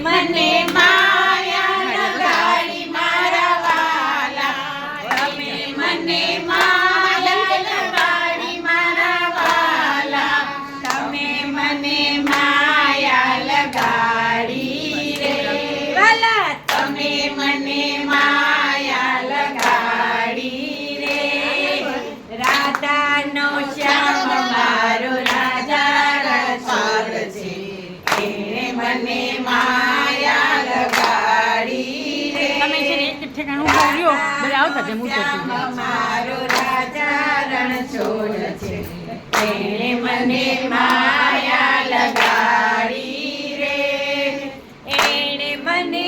મને માયા લગાડી મારા વાલા, તમે મને માયા લગાડી મારા વાલા, તમે મને માયા લગાડી રે વાલા, તમે મને માયા લગાડી રે. રાધાનો શ્યામ મારો રાજા રસોડ છે, એણે મને માયા લગાડી રે. તમે છે ને એક ઠેકાણું બોલ્યો બધા આવતા તેમ શ્યામ મારો રાજા રણછોડ છે, એણે મને માયા લગાડી રે. એણે મને